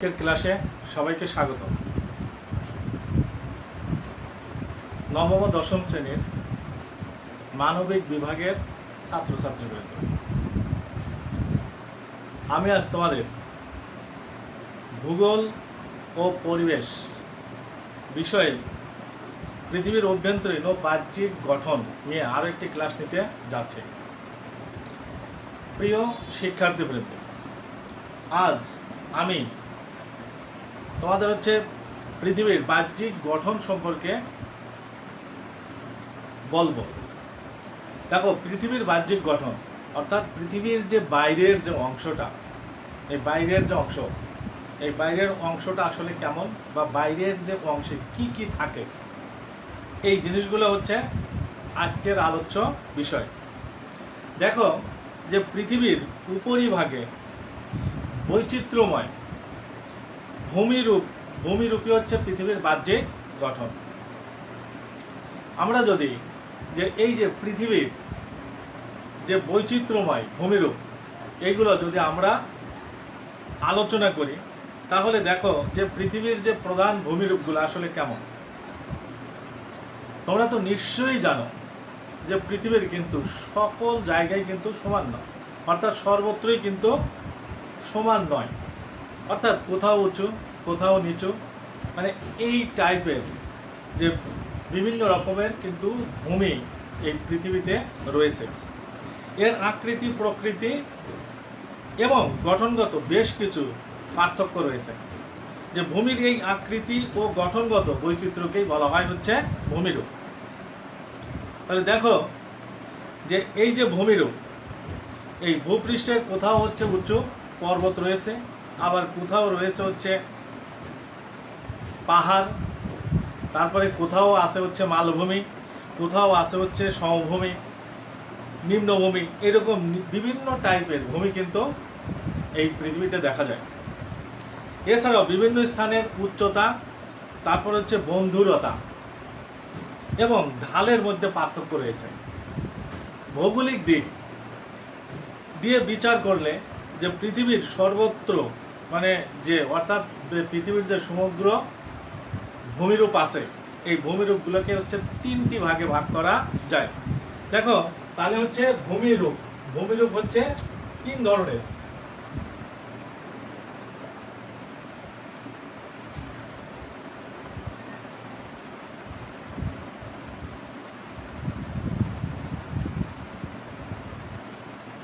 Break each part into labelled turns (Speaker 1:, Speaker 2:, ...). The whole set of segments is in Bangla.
Speaker 1: আজকের ক্লাসে সবাইকে স্বাগত। নবম ও দশম শ্রেণীর মানবিক বিভাগের ছাত্রছাত্রীবৃন্দ, আমি আজ তোমাদের ভূগোল ও পরিবেশ বিষয়ে পৃথিবীর অভ্যন্তরীণ ও বাহ্যিক গঠন নিয়ে আরও একটি ক্লাস নিতে যাচ্ছি। প্রিয় শিক্ষার্থীবৃন্দ, আজ আমি তোমাদের পৃথিবীর বাহ্যিক গঠন সম্পর্কে বলবো। দেখো, পৃথিবীর বাহ্যিক গঠন অর্থাৎ পৃথিবীর যে বাইরের যে অংশটা, এই বাইরের অংশটা আসলে কেমন, বা বাইরের যে অংশে কি কি থাকে, এই জিনিসগুলো হচ্ছে আজকের আলোচ্য বিষয়। দেখো যে পৃথিবীর উপরিভাগে বৈচিত্র্যময় ভূমিরূপই হচ্ছে পৃথিবীর বাহ্যিক গঠন। আমরা যদি এই যে পৃথিবীর যে বৈচিত্র্যময় ভূমিরূপ, এইগুলো যদি আমরা আলোচনা করি, তাহলে দেখো যে পৃথিবীর যে প্রধান ভূমিরূপগুলো আসলে কেমন। তোমরা তো নিশ্চয়ই জানো যে পৃথিবীর কিন্তু সকল জায়গায় কিন্তু সমান নয়, অর্থাৎ সর্বত্রই কিন্তু সমান নয়, অর্থাৎ কোথাও উঁচু কোথাও নিচু, মানে এই টাইপের যে বিভিন্ন রকমের কিন্তু ভূমি এই পৃথিবীতে রয়েছে। এর আকৃতি, প্রকৃতি এবং গঠনগত বেশ কিছু পার্থক্য রয়েছে। যে ভূমির এই আকৃতি ও গঠনগত বৈচিত্র্যকেই বলা হয় হচ্ছে ভূমিরূপ। তাহলে দেখো যে এই যে ভূমিরূপ, এই ভূপৃষ্ঠের কোথাও হচ্ছে উঁচু পর্বত রয়েছে, আবার কোথাও রয়েছে হচ্ছে পাহাড়, তারপরে কোথাও আছে হচ্ছে মালভূমি, কোথাও আছে হচ্ছে সমভূমি, নিম্নভূমি, এরকম বিভিন্ন টাইপের ভূমি কিন্তু এই পৃথিবীতে দেখা যায়। এছাড়াও বিভিন্ন স্থানের উচ্চতা, তারপর হচ্ছে বন্ধুরতা এবং ঢালের মধ্যে পার্থক্য রয়েছে। ভৌগোলিক দিক দিয়ে বিচার করলে যে পৃথিবীর সর্বত্র, মানে যে অর্থাৎ পৃথিবীর যে সমগ্র ভূমিরূপ আছে, এই ভূমিরূপগুলোকে হচ্ছে তিনটি ভাগে ভাগ করা যায়। দেখো তাহলে হচ্ছে ভূমিরূপ হচ্ছে তিন ধরনের।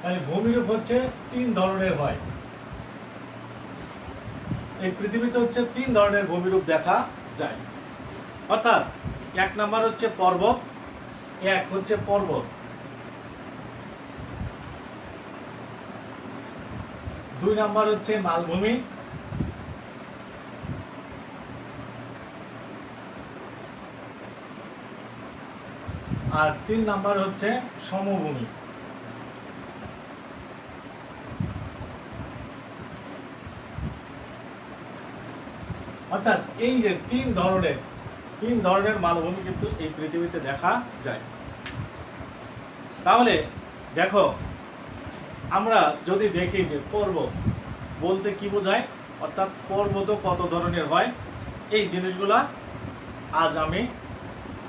Speaker 1: তাহলে ভূমিরূপ হচ্ছে তিন ধরনের হয়। এই পৃথিবীতে হচ্ছে তিন ধরনের ভূমিরূপ দেখা যায়। অর্থাৎ এক নাম্বার হচ্ছে পর্বত, দুই নাম্বার হচ্ছে মালভূমি, আর তিন নাম্বার হচ্ছে সমভূমি। অর্থাৎ এই যে তিন ধরনের মালভূমি কিন্তু এই পৃথিবীতে দেখা যায়। তাহলে দেখো, আমরা যদি দেখি যে পর্বত বলতে কি বোঝায়, অর্থাৎ পর্বত কত ধরনের হয়, এই জিনিসগুলা আজ আমি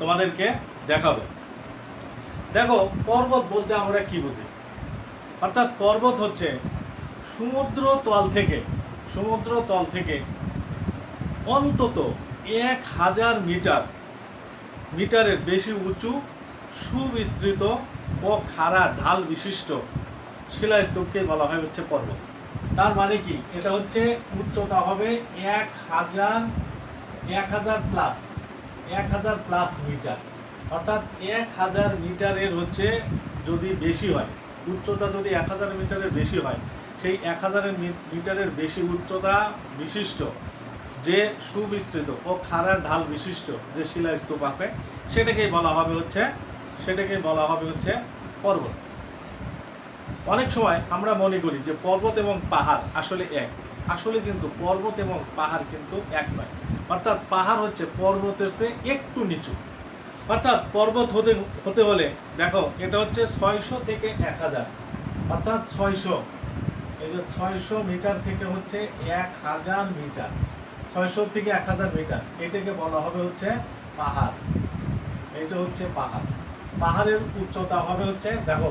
Speaker 1: তোমাদেরকে দেখাবো। দেখো, পর্বত বলতে আমরা কি বুঝি, অর্থাৎ পর্বত হচ্ছে সমুদ্র তল থেকে অন্তত 1000 মিটারের বেশি উঁচু, সুবিস্তৃত ও খাড়া ঢাল বিশিষ্ট শিলাস্তূপকে বলা হয় হচ্ছে পর্বত। তার মানে কি, এটা হচ্ছে উচ্চতা হবে 1000 প্লাস মিটার, অর্থাৎ 1000 মিটারের হচ্ছে যদি বেশি হয়, উচ্চতা যদি 1000 মিটারের বেশি হয়, সেই 1000 মিটারের বেশি উচ্চতা বিশিষ্ট যে সুবিস্তৃত ও খাড়া ঢাল বিশিষ্ট যে শিলাস্তূপ আছে, সেটাকেই বলা হবে হচ্ছে পর্বত। অনেক সময় আমরা মনে করি যে পর্বত এবং পাহাড় আসলে এক, আসলে কিন্তু পর্বত এবং পাহাড় কিন্তু এক নয়। অর্থাৎ পাহাড় হচ্ছে পর্বতের চেয়ে একটু নিচু। অর্থাৎ পর্বত হতে হলে দেখো, এটা হচ্ছে 600 থেকে 1000, অর্থাৎ 600, এই যে 600 মিটার থেকে হচ্ছে 1000 মিটার, 600 থেকে 1000 মিটার, এটাকে বলা হবে হচ্ছে পাহাড়। এটা হচ্ছে পাহাড়। পাহাড়ের উচ্চতা হবে হচ্ছে, দেখো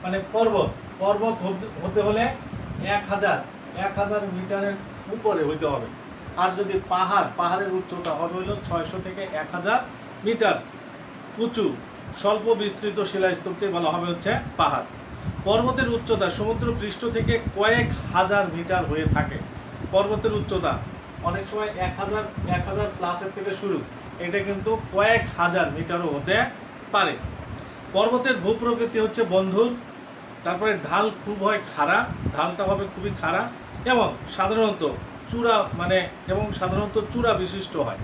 Speaker 1: মানে পর্বত, পর্বত হতে হলে 1000 মিটারের উপরে হইতে হবে। আর যদি পাহাড়ের উচ্চতা হবে হলো 600 থেকে 1000 মিটার উঁচু স্বল্প বিস্তৃত শিলাস্তূপকে বলা হবে হচ্ছে পাহাড়। পর্বতের উচ্চতা সমুদ্র পৃষ্ঠ থেকে কয়েক হাজার মিটার হয়ে থাকে। পর্বতের উচ্চতা অনেক সময় 1000 প্লাসের থেকে শুরু, এটা কিন্তু কয়েক হাজার মিটারও হতে পারে। পর্বতের ভূপ্রকৃতি হচ্ছে বন্ধুর, তারপরে ঢাল খুব হয় খাড়া, ঢালটা হবে খুবই খাড়া এবং সাধারণত চূড়া বিশিষ্ট হয়,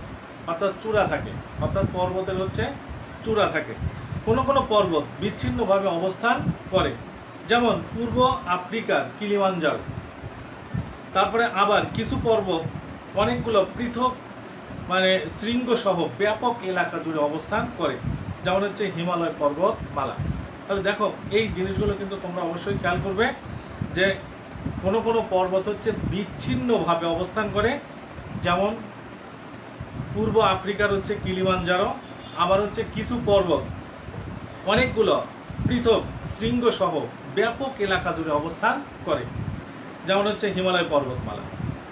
Speaker 1: অর্থাৎ চূড়া থাকে, অর্থাৎ পর্বতের হচ্ছে চূড়া থাকে। কোনো কোনো পর্বত বিচ্ছিন্নভাবে অবস্থান করে, যেমন পূর্ব আফ্রিকার কিলিমানজারো। তারপরে আবার কিছু পর্বত অনেকগুলো পৃথক শৃঙ্গ সহ ব্যাপক এলাকা জুড়ে অবস্থান করে, যেমন হচ্ছে হিমালয় পর্বতমালা। তাহলে দেখো এই জিনিসগুলো কিন্তু তোমরা অবশ্যই খেয়াল করবে যে কোনো কোনো পর্বত হচ্ছে বিচ্ছিন্নভাবে অবস্থান করে, যেমন পূর্ব আফ্রিকার হচ্ছে কিলিমানজারো। আবার হচ্ছে কিছু পর্বত অনেকগুলো পৃথক শৃঙ্গ সহ ব্যাপক এলাকা জুড়ে অবস্থান করে, যেমন হচ্ছে হিমালয় পর্বতমালা।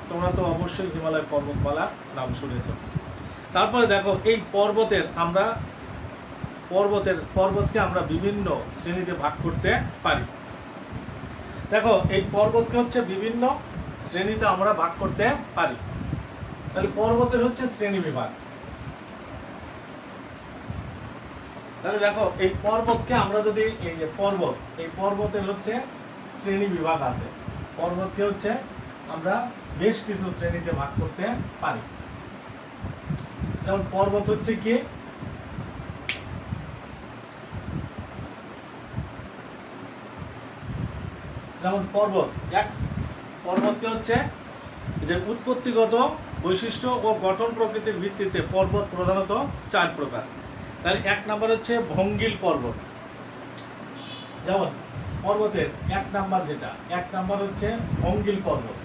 Speaker 1: তোমরা তো অবশ্যই হিমালয় পর্বতমালা নাম শুনেছ। তারপরে দেখো এই পর্বতকে আমরা বিভিন্ন শ্রেণীতে ভাগ করতে পারি। দেখো এই পর্বতকে হচ্ছে বিভিন্ন শ্রেণীতে আমরা ভাগ করতে পারি। তাহলে পর্বতের হচ্ছে শ্রেণী বিভাগ। তাহলে দেখো এই পর্বতকে আমরা যদি এই পর্বতের হচ্ছে শ্রেণী বিভাগ আছে, পর্বতকে হচ্ছে আমরা বেশ কিছু শ্রেণীতে ভাগ করতে পারি। যেমন পর্বত হচ্ছে কি, যেমন পর্বতকে হচ্ছে যে উৎপত্তিগত বৈশিষ্ট্য ও গঠন প্রকৃতির ভিত্তিতে পর্বত প্রধানত 4 প্রকার। তাহলে 1 নাম্বার হচ্ছে ভঙ্গিল পর্বত। যেমন পর্বতের 1 নাম্বার হচ্ছে ভঙ্গিল পর্বত।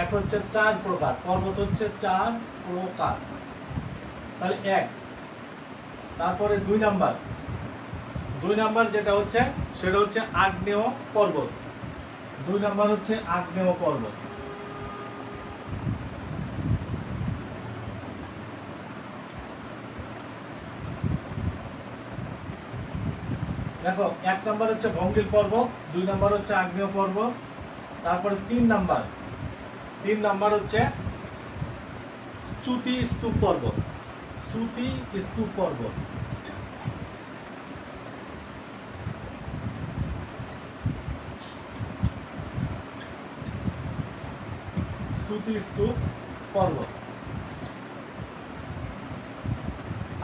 Speaker 1: এক হচ্ছে 4 প্রকার, পর্বত হচ্ছে 4 প্রকার। তাহলে 1। তারপরে 2 নাম্বার যেটা হচ্ছে সেটা হচ্ছে আগ্নেয় পর্বত। 2 নাম্বার হচ্ছে আগ্নেয় পর্বত। দেখো 1 নাম্বার হচ্ছে ভঙ্গিল পর্বত, 2 নাম্বার হচ্ছে আগ্নেয় পর্বত। তারপরে 3 নাম্বার হচ্ছে চ্যুতি স্তূপ পর্বত।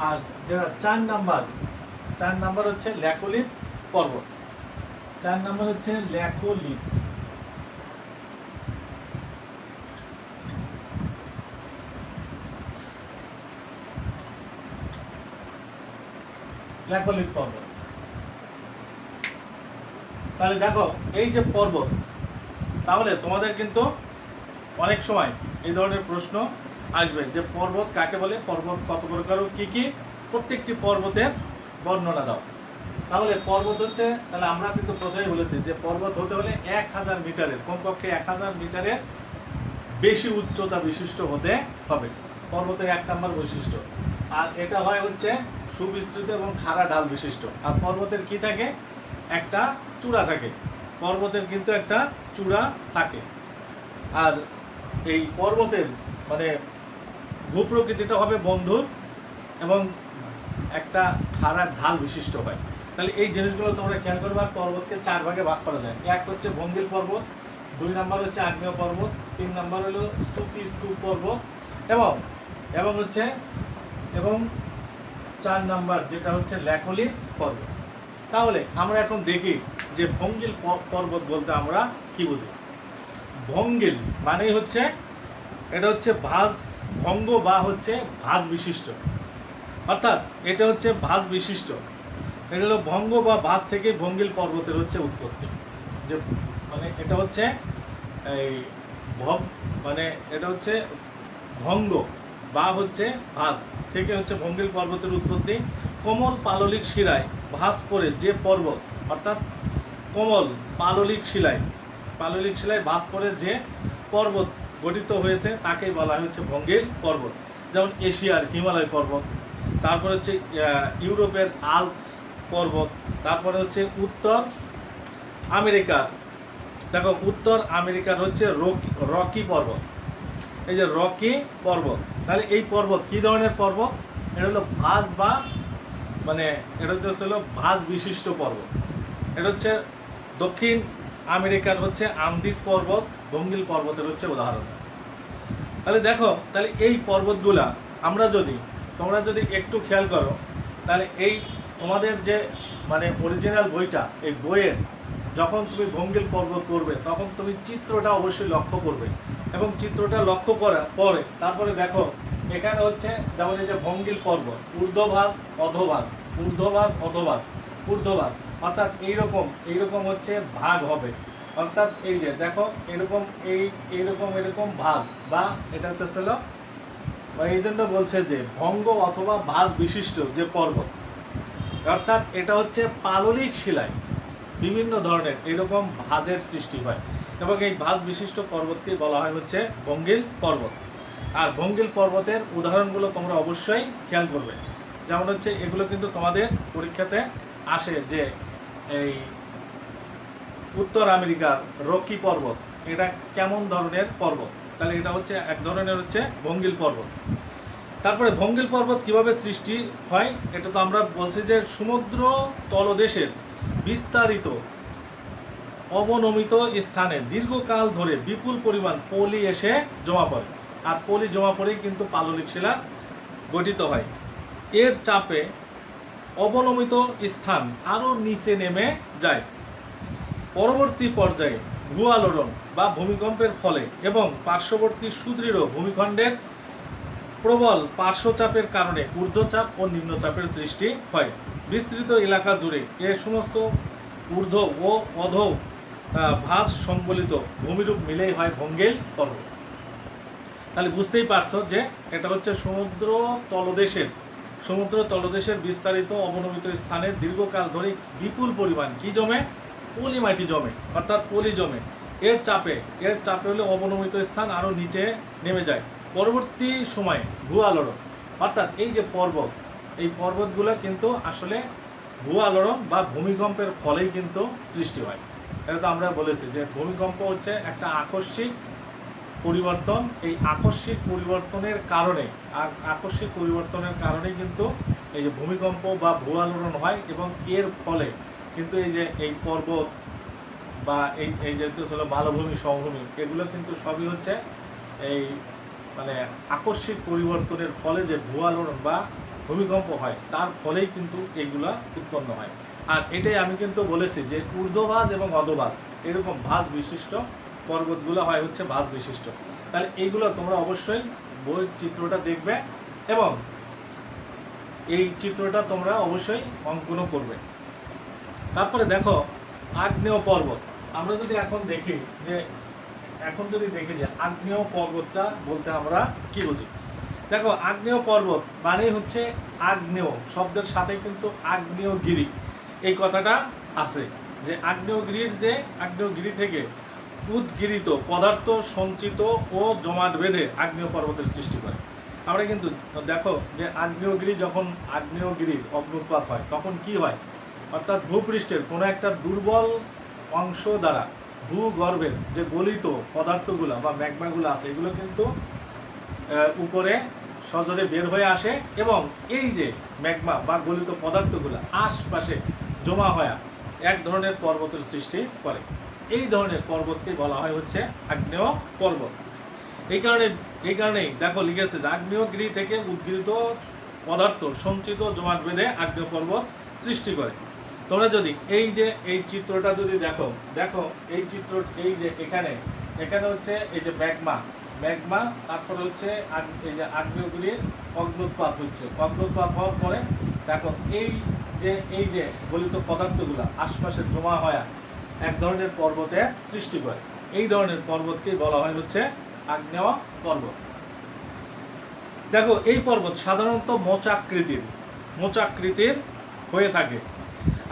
Speaker 1: আর যেটা 4 নাম্বার হচ্ছে ল্যাকোলিথ পর্বত। 4 নাম্বার হচ্ছে ল্যাকোলিথ। পর্বত। তাহলে দেখো এই যে পর্বত, তাহলে তোমাদের কিন্তু অনেক সময় এই ধরনের প্রশ্ন আসবে যে পর্বত কাকে বলে, পর্বত কত প্রকার ও কি কি, প্রত্যেকটি পর্বতের বর্ণনা দাও। তাহলে পর্বত হচ্ছে, তাহলে আমরা কিন্তু প্রথমেই বলেছি যে পর্বত হতে হলে 1000 মিটারের, কমপক্ষে 1000 মিটারের বেশি উচ্চতা বিশিষ্ট হতে হবে, পর্বতের 1 নাম্বার বৈশিষ্ট্য। আর এটা হয় হচ্ছে সুবিস্তৃত এবং খাড়া ঢাল বিশিষ্ট। আর পর্বতের কি থাকে, একটা চূড়া থাকে, পর্বতের কিন্তু একটা চূড়া থাকে। আর এই পর্বতের ভূপ্রকৃতিটা হবে বন্ধুর এবং একটা খাড়া ঢাল বিশিষ্ট হয়। তাহলে এই জিনিসগুলো তোমরা খেয়াল করবে। আর পর্বতকে 4 ভাগে ভাগ করা যায়। 1 হচ্ছে ভঙ্গিল পর্বত, 2 নাম্বার হচ্ছে আগ্নেয় পর্বত, 3 নাম্বার হলো চ্যুতি স্তূপ পর্বত এবং 4 নাম্বার যেটা হচ্ছে ল্যাকোলিথ পর্বত। তাহলে আমরা এখন দেখি যে ভঙ্গিল পর্বত বলতে আমরা কি বুঝি। ভঙ্গিল মানেই হচ্ছে, এটা হচ্ছে ভাঁজ ভঙ্গ বা হচ্ছে ভাঁজ বিশিষ্ট, অর্থাৎ এটা হচ্ছে ভাঁজ বিশিষ্ট। এটা হলো ভঙ্গ বা ভাঁজ থেকে ভঙ্গিল পর্বতের হচ্ছে উৎপত্তি। যে মানে এটা হচ্ছে এই মানে এটা হচ্ছে ভঙ্গ বা হচ্ছে ভাঁজ থেকে হচ্ছে ভঙ্গিল পর্বতের উৎপত্তি। কোমল পাললিক শিলায় ভাঁজ পড়ে যে পর্বত, অর্থাৎ কোমল পাললিক শিলায় ভাঁজ পড়ে যে পর্বত গঠিত হয়েছে তাকেই বলা হচ্ছে ভঙ্গিল পর্বত। যেমন এশিয়ার হিমালয় পর্বত, তারপরে হচ্ছে ইউরোপের আল্পস পর্বত, তারপরে হচ্ছে উত্তর আমেরিকার, দেখো উত্তর আমেরিকার হচ্ছে রকি পর্বত। এই যে রকি পর্বত, তাহলে এই পর্বত কি ধরনের পর্বত? এটা হলো ভাঁজ বা মানে এটা হলো ভাঁজ বিশিষ্ট পর্বত। এটা হচ্ছে দক্ষিণ আমেরিকার হচ্ছে আন্দিজ পর্বত ভঙ্গিল পর্বতের হচ্ছে উদাহরণ। তাহলে দেখো, তাহলে এই পর্বতগুলা তোমরা যদি একটু খেয়াল করো, তাহলে এই তোমাদের যে মানে অরিজিনাল বইটা, এই বইয়ের যখন তুমি ভঙ্গিল পর্বত করবে তখন তুমি চিত্রটা অবশ্যই লক্ষ্য করবে, এবং চিত্রটা লক্ষ্য করার পরে তারপরে দেখো এখানে হচ্ছে যেমন এই যে ভঙ্গিল পর্বত ঊর্ধ্বভাস অধোভাস, অর্থাৎ এইরকম হচ্ছে ভাগ হবে। অর্থাৎ এই যে দেখো এরকম ভাঁজ, বা এটা হচ্ছে এই জন্য বলছে যে ভঙ্গ অথবা ভাঁজ বিশিষ্ট যে পর্বত, অর্থাৎ এটা হচ্ছে পাললিক শিলায় বিভিন্ন ধরনের এরকম ভাঁজের সৃষ্টি হয়, এবং এই ভাঁজ বিশিষ্ট পর্বতকে বলা হয় হচ্ছে ভঙ্গিল পর্বত। আর ভঙ্গিল পর্বতের উদাহরণগুলো তোমরা অবশ্যই খেয়াল করবে। যেমন হচ্ছে এগুলো কিন্তু তোমাদের পরীক্ষাতে আসে, যে এই উত্তর আমেরিকার রকি পর্বত এটা কেমন ধরনের পর্বত, তাহলে এটা হচ্ছে এক ধরনের হচ্ছে ভঙ্গিল পর্বত। তারপরে ভঙ্গিল পর্বত কিভাবে সৃষ্টি হয়, এটা তো আমরা বলছি যে সমুদ্র তলদেশের বিস্তারিত অবনমিত স্থানে দীর্ঘকাল ধরে বিপুল পরিমাণ পলি এসে জমা পড়ে, আর পলি জমা পড়েই কিন্তু পাললিক শিলা গঠিত হয়। এর চাপে অবনমিত স্থান আরো নিচে নেমে যায়। পরবর্তী পর্যায়ে ভূ-আলোড়ন বা ভূমিকম্পের ফলে এবং পার্শ্ববর্তী সুদৃঢ় ভূমিখণ্ডের প্রবল পার্শ্বচাপের কারণে ঊর্ধ্বচাপ ও নিম্নচাপের সৃষ্টি হয়। বিস্তৃত এলাকা জুড়ে এ সমস্ত ঊর্ধ্ব ও অধো ভাঁজ সংবলিত ভূমিরূপ মিলেই হয় ভঙ্গিল পর্বত। তাহলে বুঝতেই পারছো যে এটা হচ্ছে সমুদ্র তলদেশের বিস্তারিত অবনমিত স্থানে দীর্ঘকাল ধরে বিপুল পরিমাণ কি জমে, পলি মাটি জমে, অর্থাৎ পলি জমে। এর চাপে হলে অবনমিত স্থান আরো নিচে নেমে যায়। পরবর্তী সময়ে ভূ-আলোড়ন, অর্থাৎ এই যে পর্বত, এই পর্বতগুলো কিন্তু আসলে ভূ-আলোড়ন বা ভূমিকম্পের ফলেই কিন্তু সৃষ্টি হয়। এটা তো আমরা বলেছি যে ভূমিকম্প হচ্ছে একটা আকস্মিক পরিবর্তন। এই আকস্মিক পরিবর্তনের কারণে কিন্তু এই যে ভূমিকম্প বা ভূ-আলোড়ন হয়, এবং এর ফলে কিন্তু এই পর্বত বা এই যে মালভূমি সমভূমি এগুলো কিন্তু সবই হচ্ছে এই মানে আকস্মিক পরিবর্তনের ফলে যে ভূ-আলোড়ন বা ভূমিকম্প হয় তার ফলেই কিন্তু এইগুলা উৎপন্ন হয়। আর এটাই আমি কিন্তু বলেছি যে ঊর্ধ্বভাস এবং অধোভাস এরকম ভাঁজ বিশিষ্ট পর্বতগুলো হয় হচ্ছে ভাঁজ বিশিষ্ট। তাহলে এইগুলো তোমরা অবশ্যই বইয়ের চিত্রটা দেখবে, এবং এই চিত্রটা তোমরা অবশ্যই অঙ্কনও করবে। তারপরে দেখো আগ্নেয় পর্বত। আমরা যদি এখন দেখি যে আগ্নেয় পর্বতটা বলতে আমরা কি বুঝি। দেখো আগ্নেয় পর্বত মানে হচ্ছে আগ্নেয় শব্দের সাথে কিন্তু আগ্নেয়গিরি এই কথাটা আছে, যে আগ্নেয়গিরি থেকে উদ্গিরিত পদার্থ সঞ্চিত ও জমাট বেঁধে আগ্নেয় পর্বতের সৃষ্টি করে। আমরা কিন্তু দেখো যে যখন আগ্নেয়গিরির অগ্নুৎপাত হয় তখন কি হয়, অর্থাৎ ভূপৃষ্ঠের কোনো একটা দুর্বল অংশ দ্বারা ভূগর্ভের যে গলিত পদার্থগুলো বা ম্যাগমাগুলো আছে এগুলো কিন্তু উপরে সজোরে বের হয়ে আসে, এবং এই যে ম্যাগমা বা গলিত পদার্থগুলো আশপাশে জমা হয়ে এক ধরনের পর্বতের সৃষ্টি করে। এই ধরনের পর্বতকে বলা হয় হচ্ছে আগ্নেয় পর্বত। এই কারণেই দেখো লিখেছে যে আগ্নেয়গিরি থেকে উদ্গীরিত পদার্থ সঞ্চিত জমাট বেঁধে আগ্নেয় পর্বত সৃষ্টি করে। তোমরা যদি এই চিত্রটা যদি দেখো এই যে এখানে হচ্ছে এই যে ম্যাগমা, ম্যাগমা, তারপরে হচ্ছে এই যে আগ্নেয়গিরির অগ্নুৎপাত হচ্ছে। অগ্নুৎপাত হওয়ার পরে দেখো এই যে গলিত পদার্থগুলো আশপাশে জমা হয়ে এক ধরনের পর্বতের সৃষ্টি করে। এই ধরনের পর্বতকেই বলা হয় হচ্ছে আগ্নেয় পর্বত। দেখো এই পর্বত সাধারণত মোচাকৃতির হয়ে থাকে।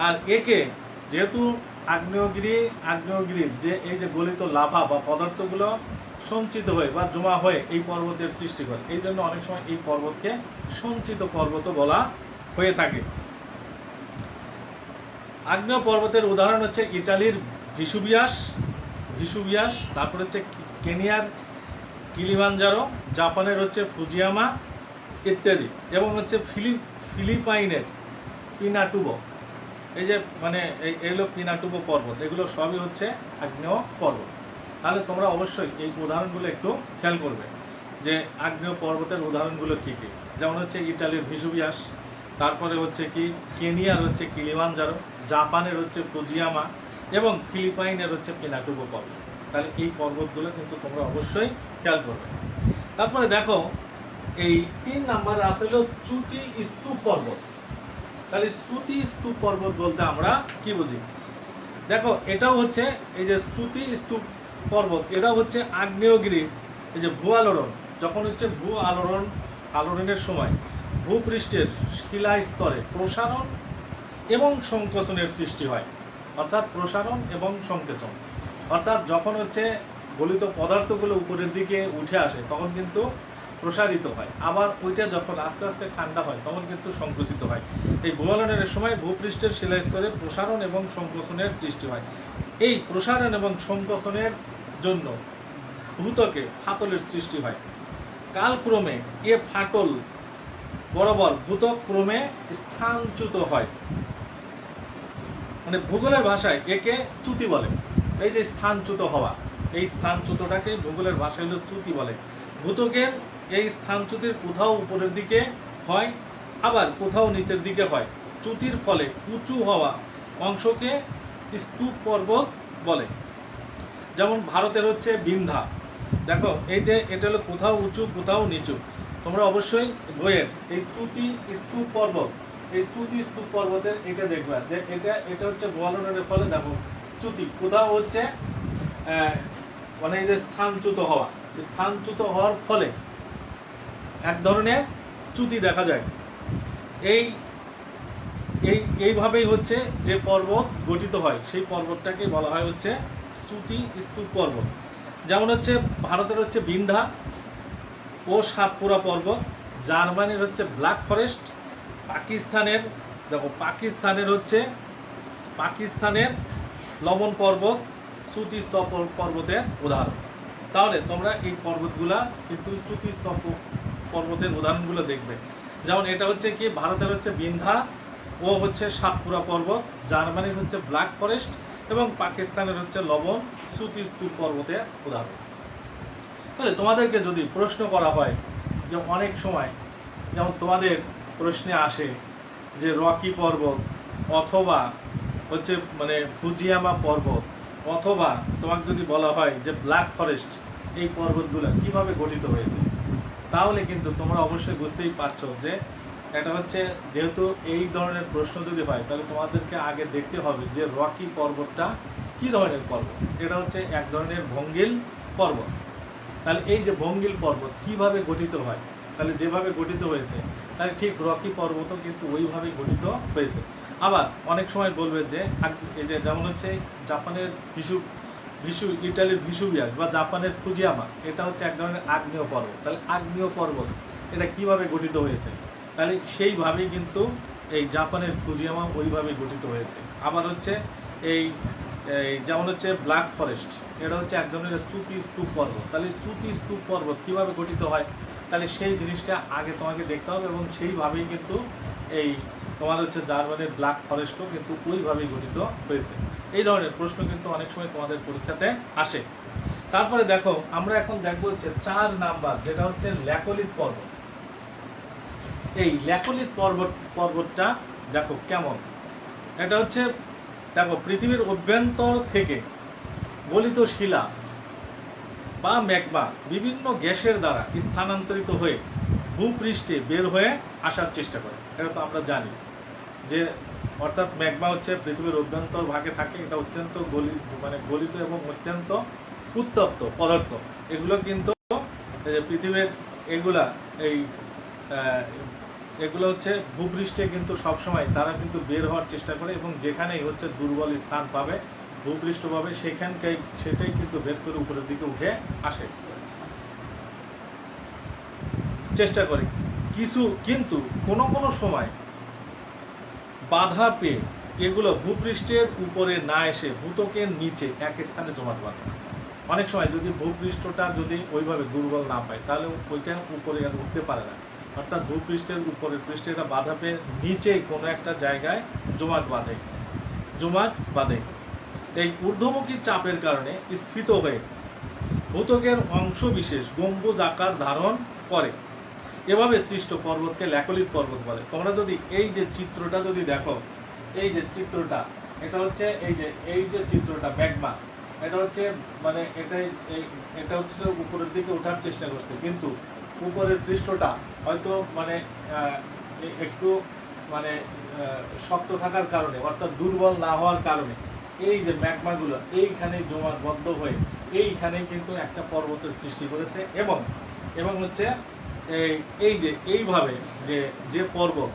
Speaker 1: আর একে যেহেতু আগ্নেয়গিরির যে এই যে গলিত লাভা বা পদার্থগুলো সঞ্চিত হয়ে বা জমা হয়ে এই পর্বতের সৃষ্টি করে, এই জন্য অনেক সময় এই পর্বতকে সঞ্চিত পর্বত বলা হয়ে থাকে। আগ্নেয় পর্বতের উদাহরণ হচ্ছে ইটালির ভিসুভিয়াস, তারপর হচ্ছে কেনিয়ার কিলিমানজারো, জাপানের হচ্ছে ফুজিয়ামা ইত্যাদি, এবং হচ্ছে ফিলিপাইনের পিনাটুবো। এই যে মানে এগুলো পিনাটুবো পর্বত, এগুলো সবই হচ্ছে আগ্নেয় পর্বত। তাহলে তোমরা অবশ্যই এই উদাহরণগুলো একটু খেয়াল করবে যে আগ্নেয় পর্বতের উদাহরণগুলো কী কী। যেমন হচ্ছে ইটালির ভিসুভিয়াস, তারপরে হচ্ছে কি কেনিয়ার হচ্ছে কিলিমানজারো, জাপানের হচ্ছে ফুজিয়ামা, এবং ফিলিপাইনের হচ্ছে পিনাটুবো পর্বত। তাহলে এই পর্বতগুলো কিন্তু তোমরা অবশ্যই খেয়াল করবে। তারপরে দেখো এই 3 নম্বরে আসলে চ্যুতি স্তূপ পর্বত। তাহলে চ্যুতি স্তূপ পর্বত বলতে আমরা কি বুঝি? দেখো এটাও হচ্ছে এই যে চ্যুতি স্তূপ পর্বত, এটাও হচ্ছে আগ্নেয়গিরির এই যে ভূ আলোড়ন, যখন হচ্ছে আলোড়নের সময় ভূপৃষ্ঠের শিলা স্তরে প্রসারণ এবং সংকোচনের সৃষ্টি হয়। অর্থাৎ প্রসারণ এবং সংকোচন, অর্থাৎ যখন হচ্ছে গলিত পদার্থগুলো উপরের দিকে উঠে আসে তখন কিন্তু প্রসারিত হয়, আবার ওইটা যখন আস্তে আস্তে ঠান্ডা হয় তখন কিন্তু সংকুচিত হয়। এই ভূআলোড়নের সময় ভূপৃষ্ঠের শিলাস্তরে প্রসারণ এবং সংকোচনের সৃষ্টি হয়। এই প্রসারণ এবং সংকোচনের জন্য ভূত্বকে ফাটলের সৃষ্টি হয়। কালক্রমে এ ফাটল বরাবর ভূত্বক ক্রমে স্থানচ্যুত হয়। মানে ভূগোলের ভাষায় একে চ্যুতি বলে। এই যে স্থানচ্যুত হওয়া, এই স্থানচ্যুতটাকে ভূগোলের ভাষায় হলো চ্যুতি বলে। ভূত্বকের এই স্থানচ্যুতির কোথাও উপরের দিকে হয়, আবার কোথাও নিচের দিকে হয়। চ্যুতির ফলে উঁচু হওয়া অংশকে স্তূপ পর্বত বলে। যেমন ভারতের হচ্ছে বিন্ধ্যা, দেখো এটা হলো কোথাও উঁচু কোথাও নিচু। তোমরা অবশ্যই বইয়ের এই চ্যুতি স্তূপ পর্বত, এই চ্যুতি স্তূপ পর্বতের এটা দেখবা যে এটা হচ্ছে ভূআলোড়নের ফলে দেখো চ্যুতি কোথাও হচ্ছে মানে এই যে স্থানচ্যুত হওয়ার ফলে এক ধরনের চ্যুতি দেখা যায়। এইভাবেই হচ্ছে যে পর্বত গঠিত হয় সেই পর্বতটাকে বলা হয় হচ্ছে চ্যুতি স্তূপ পর্বত। যেমন হচ্ছে ভারতের হচ্ছে বিন্ধ্যা ও সাতপুরা পর্বত, জার্মানির হচ্ছে ব্ল্যাক ফরেস্ট, পাকিস্তানের লবণ পর্বত চ্যুতি স্তূপ পর্বতের উদাহরণ। তাহলে তোমরা এই পর্বতগুলা কিন্তু চ্যুতি স্তূপ পর্বতের উদাহরণগুলো দেখবে। যেমন এটা হচ্ছে কি ভারতের হচ্ছে বিন্ধ্যা ও হচ্ছে সাতপুরা পর্বত, জার্মানির হচ্ছে ব্ল্যাক ফরেস্ট, এবং পাকিস্তানের হচ্ছে লবণ চ্যুতি স্তূপ পর্বতের উদাহরণ। তাহলে তোমাদেরকে যদি প্রশ্ন করা হয় যে অনেক সময় যেমন তোমাদের প্রশ্নে আসে যে রকি পর্বত অথবা হচ্ছে মানে ফুজিয়ামা পর্বত, অথবা তোমাকে যদি বলা হয় যে ব্ল্যাক ফরেস্ট, এই পর্বতগুলো কিভাবে গঠিত হয়েছে, তাহলে কিন্তু তোমরা অবশ্যই বুঝতেই পারছো যে এটা হচ্ছে যেহেতু এই ধরনের প্রশ্ন যদি হয় তাহলে তোমাদেরকে আগে দেখতে হবে যে রকি পর্বতটা কি ধরনের পর্বত। এটা হচ্ছে এক ধরনের ভঙ্গিল পর্বত। তাহলে এই যে ভঙ্গিল পর্বত কিভাবে গঠিত হয়, তাহলে যেভাবে গঠিত হয়েছে তাহলে ঠিক রকি পর্বতও কিন্তু ওইভাবেই গঠিত হয়েছে। আবার অনেক সময় বলবে যে এই যে যেমন হচ্ছে জাপানের ইটালির ভিসুভিয়াস বা জাপানের ফুজিয়ামা, এটা হচ্ছে এক ধরনের আগ্নেয় পর্বত। তাহলে আগ্নেয় পর্বত এটা কিভাবে গঠিত হয়েছে, তাহলে সেইভাবেই কিন্তু এই জাপানের ফুজিয়ামা ওইভাবেই গঠিত হয়েছে। আবার হচ্ছে এই যেমন হচ্ছে ব্ল্যাক ফরেস্ট, এটা হচ্ছে এক ধরনের চ্যুতি স্তূপ পর্বত। তাহলে চ্যুতি স্তূপ পর্বত কিভাবে গঠিত হয়, তাহলে সেই জিনিসটা আগে তোমাকে দেখতে হবে, এবং সেইভাবেই কিন্তু এই তোমার হচ্ছে জার্মানির ব্ল্যাক ফরেস্টও কিন্তু ওইভাবেই গঠিত হয়েছে। এই ধরনের প্রশ্ন কিন্তু অনেক সময় তোমাদের পরীক্ষাতে আসে। তারপরে দেখো আমরা এখন দেখবো হচ্ছে 4 নাম্বার, যেটা হচ্ছে ল্যাকোলিথ পর্বত। এই ল্যাকোলিথ পর্বতটা দেখো কেমন। এটা হচ্ছে দেখো পৃথিবীর অভ্যন্তর থেকে গলিত শিলা বা ম্যাগমা বিভিন্ন গ্যাসের দ্বারা স্থানান্তরিত হয়ে ভূপৃষ্ঠে বের হয়ে আসার চেষ্টা করে। এটা তো আমরা জানি যে অর্থাৎ ম্যাগমা হচ্ছে পৃথিবীর অভ্যন্তর ভাগে থাকে। এটা অত্যন্ত গলিত এবং অত্যন্ত উত্তপ্ত পদার্থ। এগুলো কিন্তু পৃথিবীর এগুলো হচ্ছে ভূপৃষ্ঠে কিন্তু সবসময় তারা কিন্তু বের হওয়ার চেষ্টা করে, এবং যেখানেই হচ্ছে দুর্বল স্থান পাবে ভূপৃষ্ঠ পাবে সেটাই কিন্তু ভেদ করে উপরের দিকে উঠে আসে চেষ্টা করে। কিন্তু কোনো কোনো সময় বাধা পেয়ে এগুলো ভূপৃষ্ঠের উপরে না এসে ভূত্বকের নিচে এক স্থানে জমাট বাঁধে। অনেক সময় যদি ভূপৃষ্ঠটা যদি ওইভাবে দুর্বল না পায় তাহলে ওইটা উপরে আর উঠতে পারে না, অর্থাৎ ভূপৃষ্ঠের উপরের পৃষ্ঠে এটা বাধা পেয়ে নিচেই কোনো একটা জায়গায় জমাট বাঁধে। এই ঊর্ধ্বমুখী চাপের কারণে স্ফীত হয়ে ভূত্বকের অংশ বিশেষ গম্বুজ আকার ধারণ করে। এভাবে সৃষ্ট পর্বতকে ল্যাকলিত পর্বত বলে। তোমরা যদি এই যে চিত্রটা যদি দেখো, এই যে চিত্রটা, এটা হচ্ছে এই যে চিত্রটা ম্যাগমা, এটা হচ্ছে এটা হচ্ছে উপরের দিকে ওঠার চেষ্টা করছে, কিন্তু উপরের পৃষ্ঠটা হয়তো একটু শক্ত থাকার কারণে, অর্থাৎ দুর্বল না হওয়ার কারণে এই যে ম্যাগমাগুলো এইখানে জমাটবদ্ধ হয়ে এইখানে কিন্তু একটা পর্বতের সৃষ্টি করেছে। এবং হচ্ছে এইভাবে যে পর্বত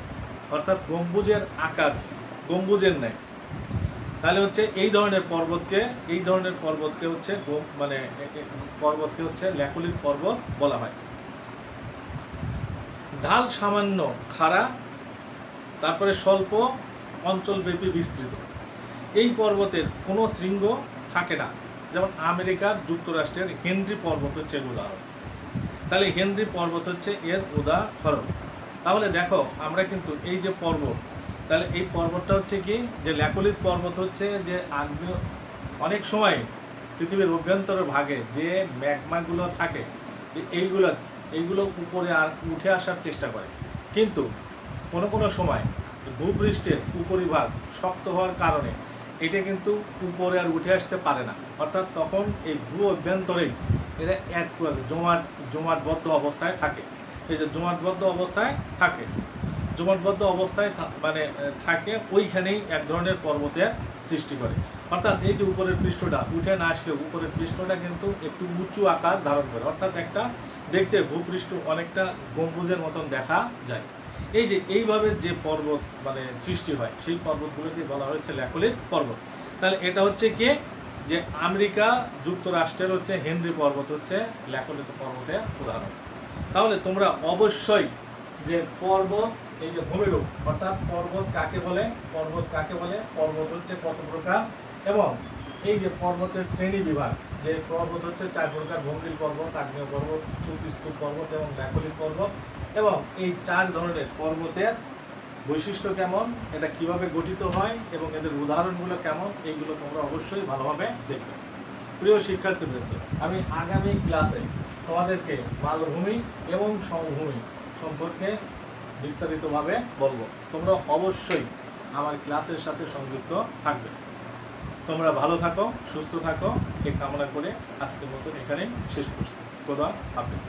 Speaker 1: অর্থাৎ গম্বুজের আকার, গম্বুজের ন্যায়, তাহলে হচ্ছে এই ধরনের পর্বতকে হচ্ছে ল্যাকুলিত পর্বত বলা হয়। ঢাল সামান্য খাড়া, তারপরে স্বল্প অঞ্চলব্যাপী বিস্তৃত। এই পর্বতের কোনো শৃঙ্গ থাকে না। যেমন আমেরিকার যুক্তরাষ্ট্রের হেনরি পর্বত হচ্ছে এর উদাহরণ। তাহলে হেনরি পর্বত হচ্ছে এর উদাহরণ। তাহলে দেখো আমরা কিন্তু এই যে পর্বত, তাহলে এই পর্বতটা হচ্ছে কি যে ল্যাকুলিত পর্বত হচ্ছে যে আগ্নেয়, অনেক সময় পৃথিবীর অভ্যন্তরের ভাগে যে ম্যাগমাগুলো থাকে এইগুলো উপরে আর উঠে আসার চেষ্টা করে, কিন্তু কোনো সময় ভূপৃষ্ঠের উপরিভাগ শক্ত হওয়ার কারণে এটা কিন্তু উপরে আর উঠে আসতে পারে না। অর্থাৎ তখন এই ভূ অভ্যন্তরেই এরা এক জমাটবদ্ধ অবস্থায় থাকে। এই যে জমাটবদ্ধ অবস্থায় থাকে ওইখানেই এক ধরনের পর্বতের সৃষ্টি করে। অর্থাৎ এই যে উপরের পৃষ্ঠটা উঠে না আসলে উপরের পৃষ্ঠটা কিন্তু একটু উঁচু আকার ধারণ করে, অর্থাৎ একটা দেখতে ভূপৃষ্ঠ অনেকটা গম্বুজের মতন দেখা যায়। এইভাবে যে পর্বত সৃষ্টি হয় সেই পর্বতগুলোকে বলা হচ্ছে ল্যাকুলিত পর্বত। তাহলে এটা হচ্ছে কি যে আমেরিকা যুক্তরাষ্ট্রের হচ্ছে হেনরি পর্বত হচ্ছে ল্যাকুলিত পর্বতের উদাহরণ। তাহলে তোমরা অবশ্যই যে পর্বত, এই যে ভূমিরূপ অর্থাৎ পর্বত কাকে বলে, পর্বত হচ্ছে কত প্রকার, এবং এই যে পর্বতের শ্রেণী বিভাগ, যে পর্বত হচ্ছে 4 প্রকার: ভঙ্গিল পর্বত, আগ্নেয় পর্বত, স্তূপ পর্বত এবং ল্যাকুলিত পর্বত। এবং এই 4 ধরনের পর্বতের বৈশিষ্ট্য কেমন, এটা কিভাবে গঠিত হয় এবং এদের উদাহরণগুলো কেমন, এইগুলো তোমরা অবশ্যই ভালোভাবে দেখবে। প্রিয় শিক্ষার্থীবৃন্দ, আমি আগামী ক্লাসে তোমাদেরকে মালভূমি এবং সমভূমি সম্পর্কে বিস্তারিতভাবে বলবো। তোমরা অবশ্যই আমার ক্লাসের সাথে সংযুক্ত থাকবে। তোমরা ভালো থাকো, সুস্থ থাকো, এই কামনা করে আজকের মতন এখানেই শেষ করছি। খোদা হাফেজ।